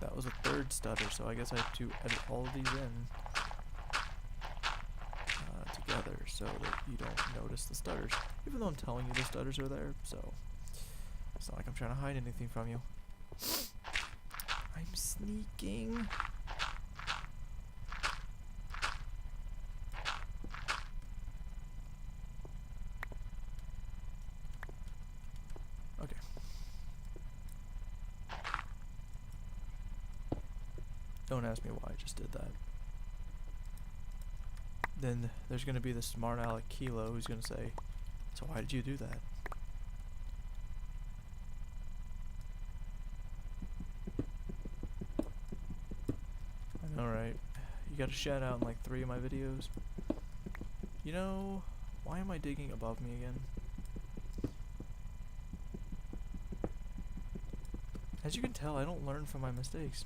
That was a third stutter, so I guess I have to edit all of these in together so that you don't notice the stutters. Even though I'm telling you the stutters are there, so it's not like I'm trying to hide anything from you. I'm sneaking. Okay. Don't ask me why I just did that. Then there's going to be the smart aleck Kilo who's going to say, so why did you do that? I know, right? You got a shout out in like 3 of my videos. You know, why am I digging above me again? As you can tell, I don't learn from my mistakes.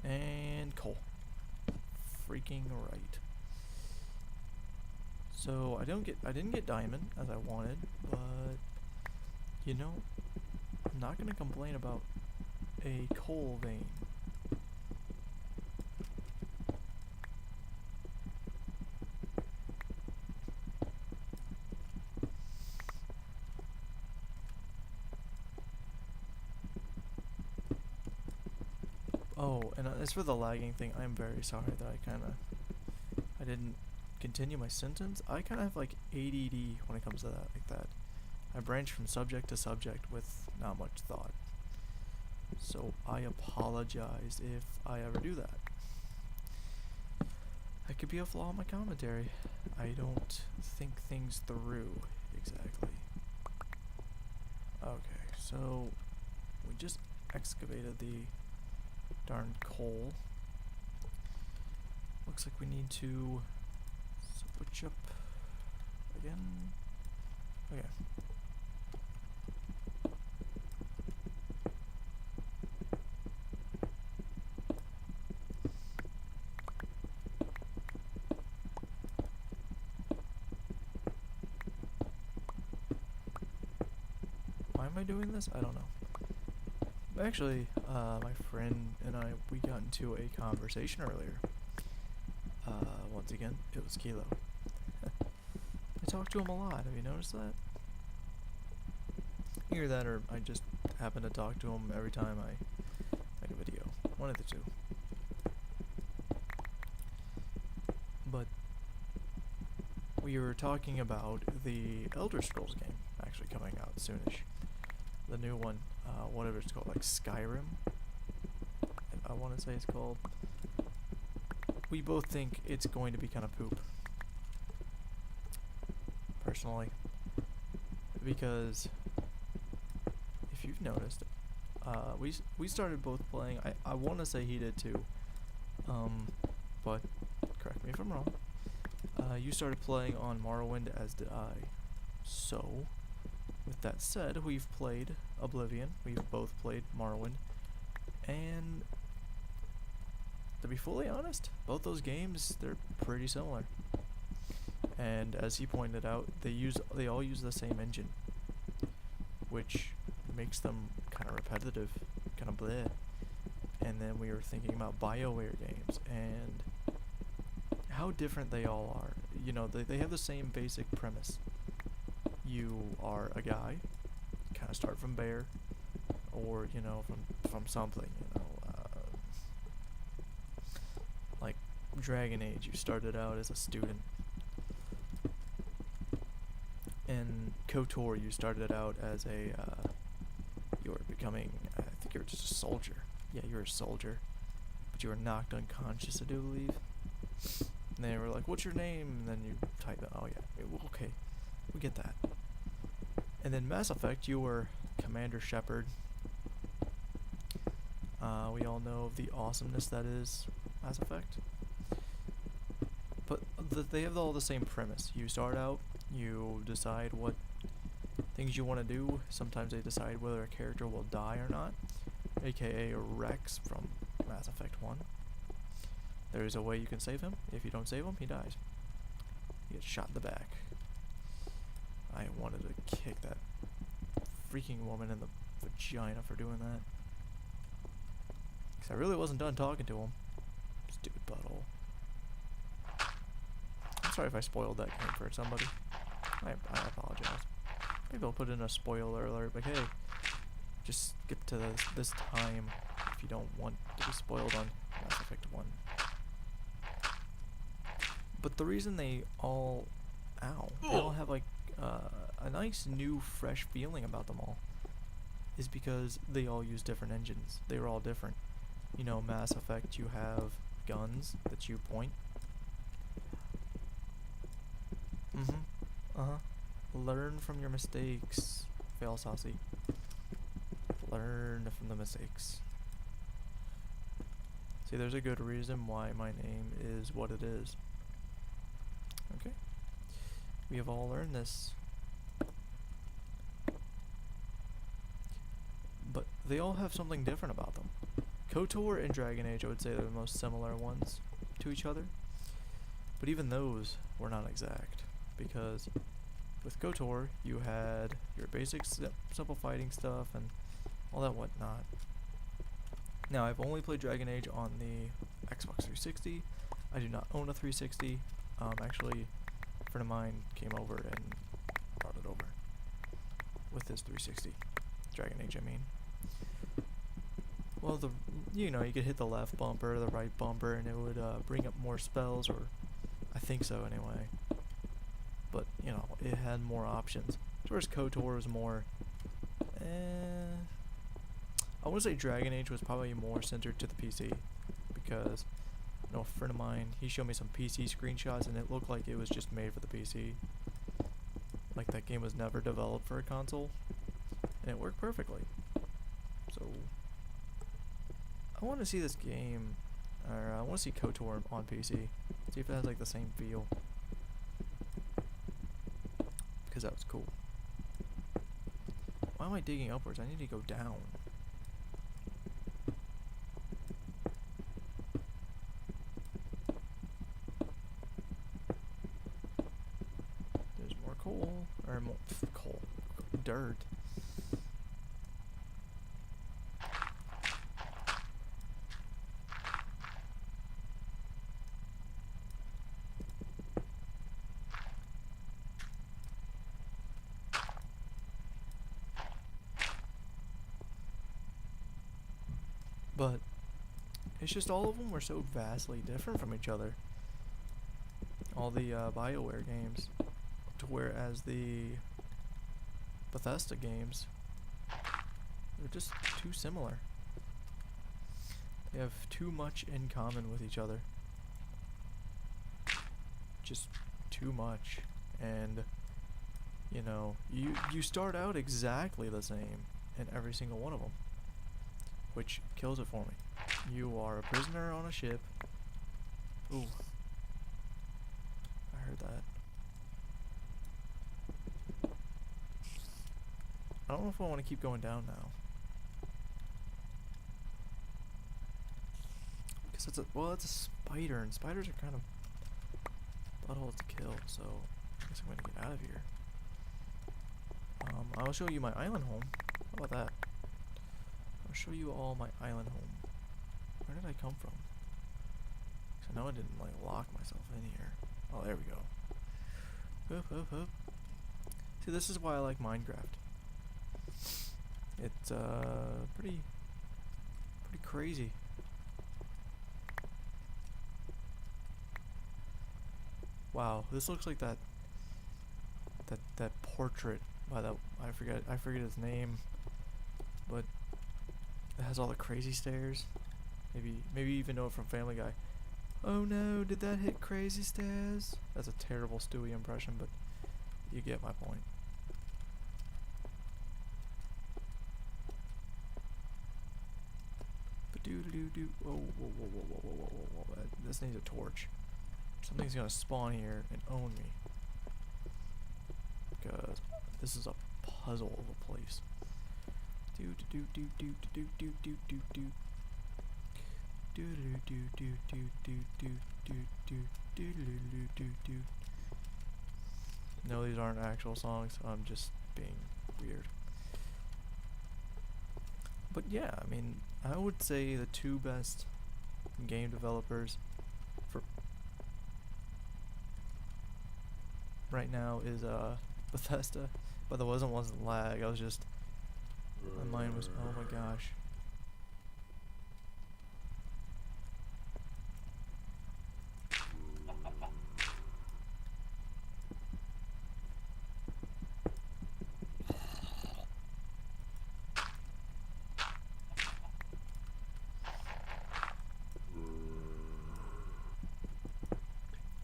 And coal. Freaking right. So I didn't get diamond as I wanted, but you know, I'm not gonna complain about a coal vein. Oh, and as for the lagging thing, I'm very sorry that I didn't continue my sentence. I kind of have like ADD when it comes to that, like that. I branch from subject to subject with not much thought. So I apologize if I ever do that. That could be a flaw in my commentary. I don't think things through exactly. Okay, so we just excavated the darn coal. Looks like we need to switch up again. Okay. Why am I doing this? I don't know. Actually, my friend and I, we got into a conversation earlier. Once again, it was Kilo. I talked to him a lot, have you noticed that? Either that or I just happen to talk to him every time I make a video. One of the two. But we were talking about the Elder Scrolls game actually coming out soonish. The new one, whatever it's called, like Skyrim, I want to say it's called. We both think it's going to be kind of poop, personally, because if you've noticed, we started both playing. I want to say he did too, but correct me if I'm wrong. You started playing on Morrowind, as did I. So, with that said, we've played Oblivion. We've both played Morrowind, and to be fully honest, both those games, they're pretty similar. And as he pointed out, they all use the same engine, which makes them kind of repetitive, kind of bleh. And then we were thinking about BioWare games and how different they all are. You know, they have the same basic premise. You are a guy, kind of start from bare, or you know, from something. You know, like Dragon Age, you started out as a student. In KOTOR, you started out as a, you were becoming, I think you were just a soldier. Yeah, you were a soldier, but you were knocked unconscious, I do believe. And they were like, what's your name? And then you type it, oh yeah, okay, we get that. And then Mass Effect, you were Commander Shepard. We all know of the awesomeness that is Mass Effect. But they have all the same premise. You start out, you decide what things you want to do. Sometimes they decide whether a character will die or not, aka Rex from Mass Effect 1. There is a way you can save him. If you don't save him, he dies. He gets shot in the back. I wanted to kick that freaking woman in the vagina for doing that. I really wasn't done talking to him. Stupid butthole. I'm sorry if I spoiled that game for somebody. I apologize. Maybe I'll put in a spoiler alert, like, hey, just skip to this time if you don't want to be spoiled on Mass Effect 1. But the reason they all have like a nice new fresh feeling about them all is because they all use different engines. They were all different. You know, Mass Effect, you have guns that you point. Learn from your mistakes. Fail saucy. Learn from the mistakes. See, there's a good reason why my name is what it is. Okay. We have all learned this. But they all have something different about them. KOTOR and Dragon Age, I would say, are the most similar ones to each other. But even those were not exact. Because with KOTOR, you had your basic simple fighting stuff and all that whatnot. Now, I've only played Dragon Age on the Xbox 360. I do not own a 360. Actually, a friend of mine came over and brought it over with his 360. Dragon Age, I mean. Well, you could hit the left bumper, the right bumper, and it would bring up more spells, or I think so anyway. But, it had more options. Whereas KOTOR was more, I want to say Dragon Age was probably more centered to the PC, because, a friend of mine, he showed me some PC screenshots, and it looked like it was just made for the PC. Like that game was never developed for a console, and it worked perfectly. So, I want to see this game, or I want to see KOTOR on PC, see if it has like the same feel. Because that was cool. Why am I digging upwards? I need to go down. There's more coal, or more dirt. But it's just all of them were so vastly different from each other. All the BioWare games, to whereas the Bethesda games, they're just too similar. They have too much in common with each other. Just too much. And you start out exactly the same in every single one of them, which kills it for me. You are a prisoner on a ship. Ooh. I heard that. I don't know if I want to keep going down now. Because it's a spider, and spiders are kind of buttholes to kill, so I guess I'm going to get out of here. I'll show you my island home. How about that? I'll show you all my island home. Where did I come from? 'Cause I know I didn't lock myself in here. Oh, there we go. Hup. See, this is why I like Minecraft. It's pretty crazy. Wow, this looks like that portrait by that I forget his name, but it has all the crazy stairs. Maybe you even know it from Family Guy. Oh no, did that hit crazy stairs? That's a terrible Stewie impression, but you get my point. Ba-doo-doo-doo-doo. Whoa. This needs a torch. Something's gonna spawn here and own me. Because this is a puzzle of a place. No, these aren't actual songs. I'm just being weird. But yeah, I mean, I would say the two best game developers for right now is Bethesda. But there wasn't lag. I was just my mind was, oh my gosh.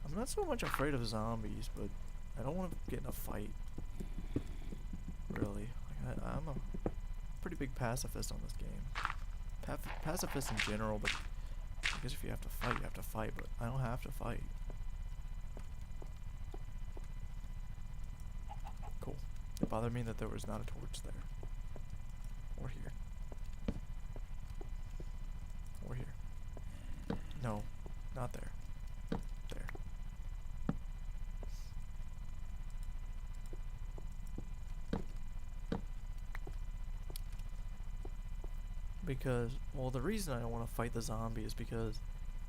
I'm not so much afraid of zombies, but I don't want to get in a fight. Really, like, I'm a pretty big pacifist on this game. Pacifist in general, but I guess if you have to fight, you have to fight. But I don't have to fight. Cool. It bothered me that there was not a torch there. Or here. Or here. No, not there. There. Because, well, the reason I don't want to fight the zombie is because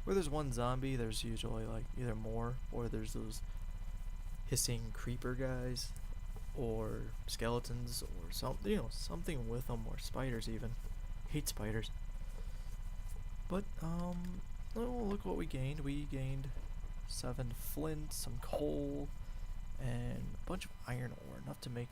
where there's one zombie, there's usually like either more, or there's those hissing creeper guys, or skeletons, or something, something with them, or spiders even. Hate spiders. But, oh, look what we gained. We gained 7 flint, some coal, and a bunch of iron ore, enough to make